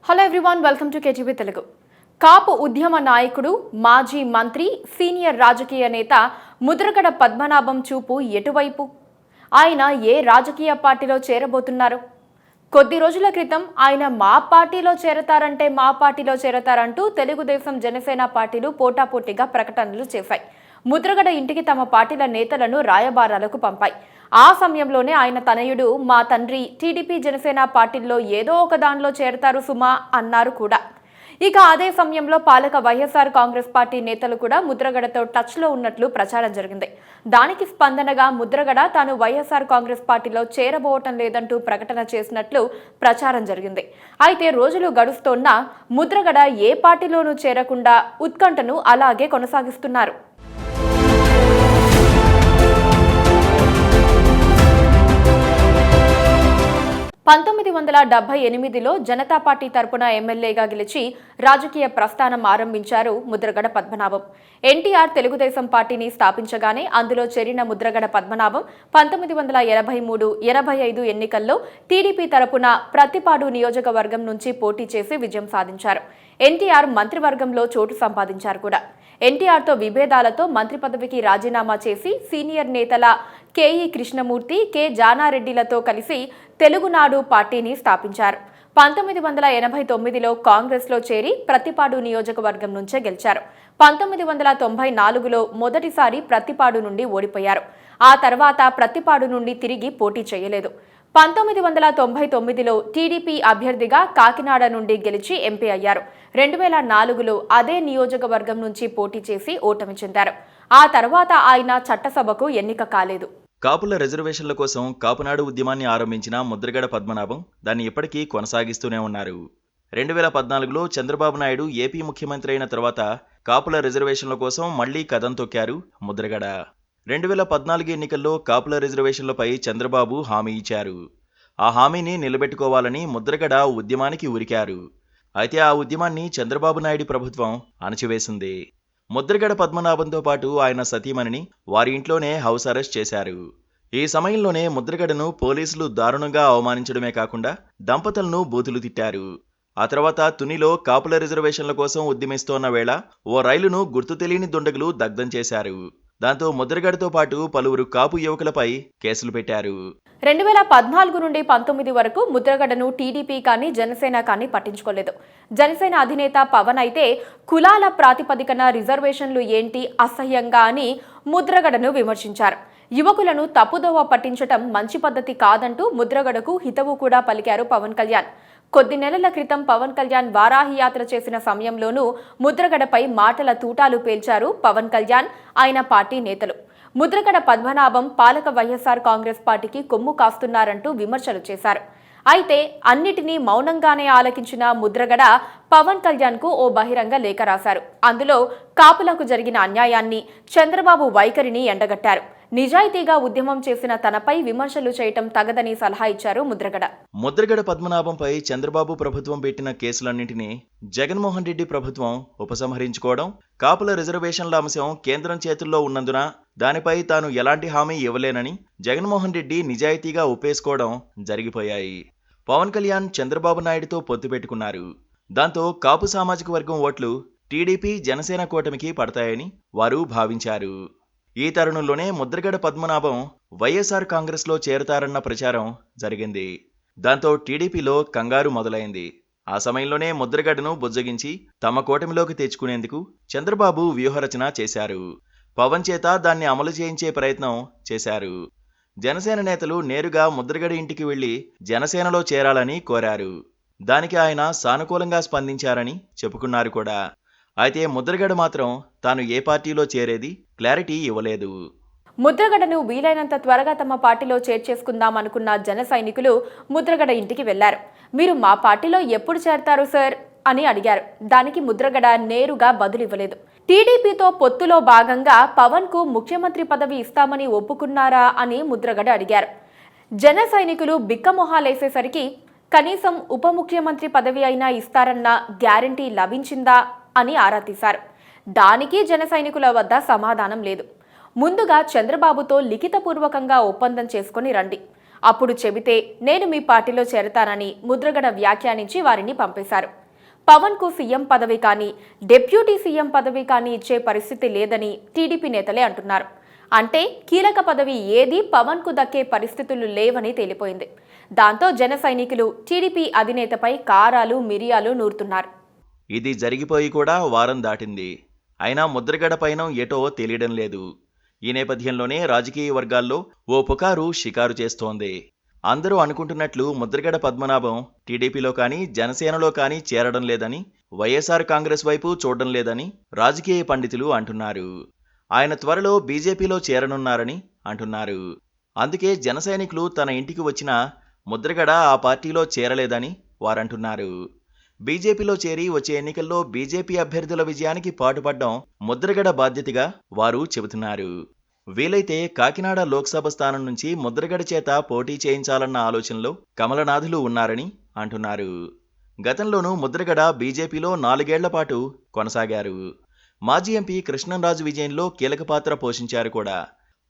Hello everyone, welcome to KTV Telugu. Kapu ఉద్యమ నాయకుడు, మాజీ మంత్రి, సీనియర్ రాజకీయ నేత ముద్రగడ పద్మనాభం చూపు ఎటువైపు? ఆయన ఏ రాజకీయ పార్టీలో చేరబోతున్నారు? కొద్ది రోజుల క్రితం ఆయన మా పార్టీలో చేరతారంటూ తెలుగుదేశం, జనసేన పార్టీలు పోటాపోటీగా ప్రకటనలు చేశాయి. ముద్రగడ ఇంటికి తమ పార్టీల నేతలను రాయబారాలకు పంపాయి. ఆ సమయంలోనే ఆయన తనయుడు, మా తండ్రి టీడీపీ, జనసేన పార్టీల్లో ఏదో ఒక దానిలో చేరతారు సుమా అన్నారు కూడా. ఇక అదే సమయంలో పాలక వైఎస్ఆర్ కాంగ్రెస్ పార్టీ నేతలు కూడా ముద్రగడతో టచ్లో ఉన్నట్లు ప్రచారం జరిగింది. దానికి స్పందనగా ముద్రగడ తాను వైఎస్ఆర్ కాంగ్రెస్ పార్టీలో చేరబోవటం లేదంటూ ప్రకటన చేసినట్లు ప్రచారం జరిగింది. అయితే రోజులు గడుస్తోన్నా ముద్రగడ ఏ పార్టీలోనూ చేరకుండా ఉత్కంఠను అలాగే కొనసాగిస్తున్నారు. 1978లో జనతా పార్టీ తరపున ఎమ్మెల్యేగా గెలిచి రాజకీయ ప్రస్థానం ఆరంభించారు ముద్రగడ పద్మనాభం. ఎన్టీఆర్ తెలుగుదేశం పార్టీని స్థాపించగానే అందులో చేరిన ముద్రగడ పద్మనాభం 1983-85 ఎన్నికల్లో టీడీపీ తరపున ప్రతిపాడు నియోజకవర్గం నుంచి పోటీ చేసి విజయం సాధించారు. ఎన్టీఆర్ మంత్రివర్గంలో చోటు సంపాదించారు కూడా. ఎన్టీఆర్తో విభేదాలతో మంత్రి పదవికి రాజీనామా చేసి సీనియర్ నేతల కేఈ కృష్ణమూర్తి, కె జానారెడ్డిలతో కలిసి తెలుగునాడు పార్టీని స్థాపించారు. 1989లో కాంగ్రెస్లో చేరి ప్రతిపాడు నియోజకవర్గం నుంచే గెలిచారు. 1994లో మొదటిసారి ప్రతిపాడు నుండి ఓడిపోయారు. ఆ తర్వాత ప్రతిపాడు నుండి తిరిగి పోటీ చేయలేదు. 1999లో టీడీపీ అభ్యర్థిగా కాకినాడ నుండి గెలిచి ఎంపీ అయ్యారు. 2004లో అదే నియోజకవర్గం నుంచి పోటీ చేసి ఓటమి చెందారు. ఆ తర్వాత ఆయన చట్టసభకు ఎన్నిక కాలేదు. కాపుల రిజర్వేషన్ల కోసం కాపునాడు ఉద్యమాన్ని ఆరంభించిన ముద్రగడ పద్మనాభం దాన్ని ఇప్పటికీ కొనసాగిస్తూనే ఉన్నారు. 2014లో చంద్రబాబు నాయుడు ఏపీ ముఖ్యమంత్రి అయిన తర్వాత కాపుల రిజర్వేషన్ల కోసం మళ్లీ కదం తొక్కారు ముద్రగడ. 2014 ఎన్నికల్లో కాపుల రిజర్వేషన్లపై చంద్రబాబు హామీ ఇచ్చారు. ఆ హామీని నిలబెట్టుకోవాలని ముద్రగడ ఉద్యమానికి ఉరికారు. అయితే ఆ ఉద్యమాన్ని చంద్రబాబు నాయుడు ప్రభుత్వం అణచివేసింది. ముద్రగడ పద్మనాభంతో పాటు ఆయన సతీమణిని వారి ఇంట్లోనే హౌస్ అరెస్ట్ చేశారు. ఈ సమయంలోనే ముద్రగడను పోలీసులు దారుణంగా అవమానించడమే కాకుండా దంపతులను బూతులు తిట్టారు. ఆ తర్వాత తునిలో కాపుల రిజర్వేషన్ల కోసం ఉద్యమిస్తోన్న వేళ ఓ రైలును గుర్తు తెలియని దుండగులు దగ్ధం చేశారు. దాంతో ముద్రగడతో పాటు పలువురు కాపు యువకులపై కేసులు పెట్టారు. 2014 నుండి 19 వరకు ముద్రగడను టీడీపీ కానీ జనసేన కానీ పట్టించుకోలేదు. జనసేన అధినేత పవన్ అయితే కులాల ప్రాతిపదికన రిజర్వేషన్లు ఏంటి అసహ్యంగా అని ముద్రగడను విమర్శించారు. యువకులను తప్పుదోవ పట్టించటం మంచి పద్ధతి కాదంటూ ముద్రగడకు హితవు కూడా పలికారు పవన్ కళ్యాణ్. కొద్ది నెలల క్రితం పవన్ కళ్యాణ్ వారాహి యాత్ర చేసిన సమయంలోనూ ముద్రగడపై మాటల తూటాలు పేల్చారు పవన్ కళ్యాణ్, ఆయన పార్టీ నేతలు. ముద్రగడ పద్మనాభం పాలక వైఎస్ఆర్ కాంగ్రెస్ పార్టీకి కొమ్ము కాస్తున్నారంటూ విమర్శలు చేశారు. అయితే అన్నిటినీ మౌనంగానే ఆలకించిన ముద్రగడ పవన్ కళ్యాణ్ కు ఓ బహిరంగ లేఖ రాశారు. అందులో కాపులకు జరిగిన అన్యాయాన్ని, చంద్రబాబు వైఖరిని ఎండగట్టారు. నిజాయితీగా ఉద్యమం చేసిన తనపై విమర్శలు చేయటం తగదని సలహా ఇచ్చారు ముద్రగడ. ముద్రగడ పద్మనాభంపై చంద్రబాబు ప్రభుత్వం పెట్టిన కేసులన్నింటినీ జగన్మోహన్ రెడ్డి ప్రభుత్వం ఉపసంహరించుకోవడం, కాపుల రిజర్వేషన్ల అంశం కేంద్రం చేతుల్లో ఉన్నందున దానిపై తాను ఎలాంటి హామీ ఇవ్వలేనని జగన్మోహన్ రెడ్డి నిజాయితీగా ఒప్పేసుకోవడం జరిగిపోయాయి. పవన్ కళ్యాణ్ చంద్రబాబు నాయుడుతో పొత్తు పెట్టుకున్నారు. దాంతో కాపు సామాజిక వర్గం ఓట్లు టీడీపీ, జనసేన కూటమికి పడతాయని వారు భావించారు. ఈ తరుణంలోనే ముద్రగడ పద్మనాభం వైఎస్ఆర్ కాంగ్రెస్లో చేరతారన్న ప్రచారం జరిగింది. దాంతో టీడీపీలో కంగారు మొదలైంది. ఆ సమయంలోనే ముద్రగడను బుజ్జగించి తమ కూటమిలోకి తెచ్చుకునేందుకు చంద్రబాబు వ్యూహరచన చేశారు. పవన్ చేత దాన్ని అమలు చేయించే ప్రయత్నం చేశారు. జనసేన నేతలు నేరుగా ముద్రగడ ఇంటికి వెళ్లి జనసేనలో చేరాలని కోరారు. దానికి ఆయన సానుకూలంగా స్పందించారని చెప్పుకున్నారు కూడా. అయితే ముద్రగడ మాత్రం తాను ఏ పార్టీలో చేరేది క్లారిటీ ఇవ్వలేదు. ముద్రగడను వీలైనంత త్వరగా తమ పార్టీలో చేర్చేసుకుందామనుకున్న జన సైనికులు ముద్రగడ ఇంటికి వెళ్లారు. మీరు మా పార్టీలో ఎప్పుడు చేరతారు సార్ అని అడిగారు. దానికి ముద్రగడ నేరుగా బదులివ్వలేదు. టీడీపీతో పొత్తులో భాగంగా పవన్ కు ముఖ్యమంత్రి పదవి ఇస్తామని ఒప్పుకున్నారా అని ముద్రగడ అడిగారు. జన సైనికులు బిక్కమొహాలేసేసరికి కనీసం ఉప ముఖ్యమంత్రి పదవి అయినా ఇస్తారన్న గ్యారంటీ లభించిందా అని ఆరా తీశారు. దానికి జన సైనికుల వద్ద సమాధానం లేదు. ముందుగా చంద్రబాబుతో లిఖితపూర్వకంగా ఒప్పందం చేసుకుని రండి, అప్పుడు చెబితే నేను మీ పార్టీలో చేరతానని ముద్రగడ వ్యాఖ్యానించి వారిని పంపేశారు. పవన్కు సీఎం పదవి కానీ డిప్యూటీ సీఎం పదవి కానీ ఇచ్చే పరిస్థితి లేదని టీడీపీ నేతలే అంటున్నారు. అంటే కీలక పదవి ఏదీ పవన్కు దక్కే పరిస్థితులు లేవని తేలిపోయింది. దాంతో జన సైనికులు టీడీపీ అధినేతపై కారాలు మిరియాలు నూరుతున్నారు. ఇది జరిగిపోయి కూడా వారం దాటింది. అయినా ముద్రగడ పైన ఎటో తెలియడం లేదు. ఈ నేపథ్యంలోనే రాజకీయ వర్గాల్లో ఓ పుకారు షికారు చేస్తోంది. అందరూ అనుకుంటున్నట్లు ముద్రగడ పద్మనాభం టీడీపీలో కానీ జనసేనలో కానీ చేరడం లేదని, వైఎస్ఆర్ కాంగ్రెస్ వైపు చూడడం లేదని రాజకీయ పండితులు అంటున్నారు. ఆయన త్వరలో బీజేపీలో చేరనున్నారని అంటున్నారు. అందుకే జన సైనికులు తన ఇంటికి వచ్చినా ముద్రగడ ఆ పార్టీలో చేరలేదని వారంటున్నారు. బీజేపీలో చేరి వచ్చే ఎన్నికల్లో బీజేపీ అభ్యర్థుల విజయానికి పాటుపడ్డం ముద్రగడ బాధ్యతగా వారు చెబుతున్నారు. వీలైతే కాకినాడ లోక్సభ స్థానం నుంచి ముద్రగడ చేత పోటీ చేయించాలన్న ఆలోచనలో కమలనాథులు ఉన్నారని అంటున్నారు. గతంలోనూ ముద్రగడ బీజేపీలో 4 ఏళ్ల పాటు కొనసాగారు. మాజీ ఎంపీ కృష్ణంరాజు విజయంలో కీలక పాత్ర పోషించారు కూడా.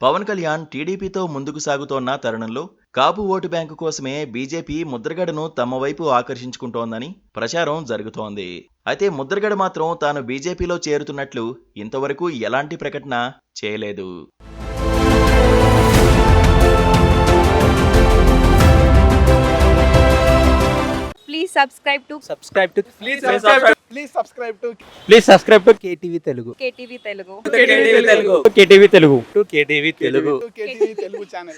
పవన్ కళ్యాణ్ టీడీపీతో ముందుకు సాగుతోన్న తరుణంలో కాపు ఓటు బ్యాంకు కోసమే బీజేపీ ముద్రగడను తమ వైపు ఆకర్షించుకుంటోందని ప్రచారం జరుగుతోంది. అయితే ముద్రగడ మాత్రం తాను బీజేపీలో చేరుతున్నట్లు ఇంతవరకు ఎలాంటి ప్రకటన చేయలేదు. Please subscribe to KTV Telugu. KTV Telugu. KTV Telugu. KTV Telugu channel.